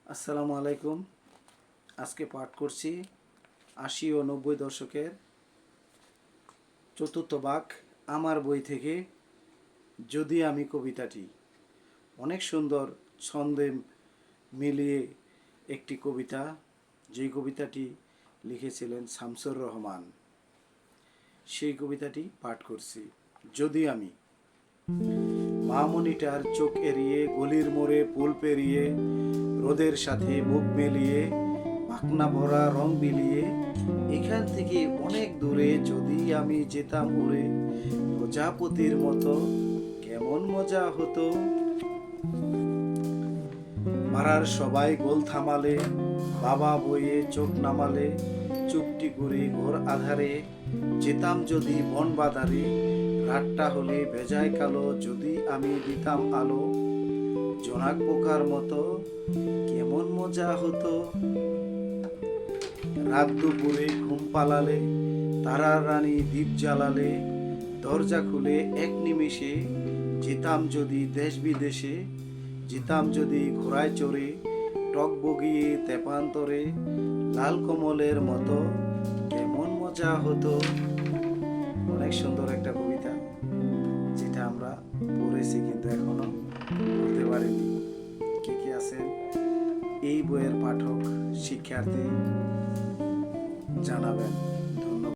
আসসালামু আলাইকুম। আজকে পাঠ করছি ৮০ ও ৯০ দশকের চতুর্থ ভাগ আমার বই থেকে যদি আমি কবিতাটি। অনেক সুন্দর ছন্দে মিলিয়ে একটি কবিতা, যেই কবিতাটি লিখেছিলেন শামসুর রহমান। সেই কবিতাটি পাঠ করছি। যদি আমি। মামনিটার চোখ এড়িয়ে গলির মোড়ে পুল পেরিয়ে রোদের সাথে মুখ মেলিয়ে পাখনা ভরা রং বিলিয়ে এখান থেকে অনেক দূরে যদি আমি যেতাম উড়ে প্রজাপতির মতো কেমন মজা হতো। পাড়ার সবাই গোল থামালে, বাবা বইয়ে চোখ নামালে, চুপটি করে ঘোর আধারে যেতাম যদি বন বাদারে, রাতটা হলে ভেজায় কালো যদি আমি দিতাম আলো, জোনাক পোকার মতো কেমন মজা হতো। রাত দুপুরে ঘুম পালালে, তারার রানী দ্বীপ জ্বালালে, দরজা খুলে এক নিমেষে যেতাম যদি দেশ বিদেশে, যেতাম যদি ঘোড়ায় চড়ে টক বগিয়ে তেপান্তরে, লাল কমলের মতো কেমন মজা হতো। অনেক সুন্দর একটা কবিতা, যেটা আমরা পড়েছি কিন্তু এখনো বলতে পারিনি। কে কে আছেন এই বইয়ের পাঠক শিক্ষার্থী জানাবেন।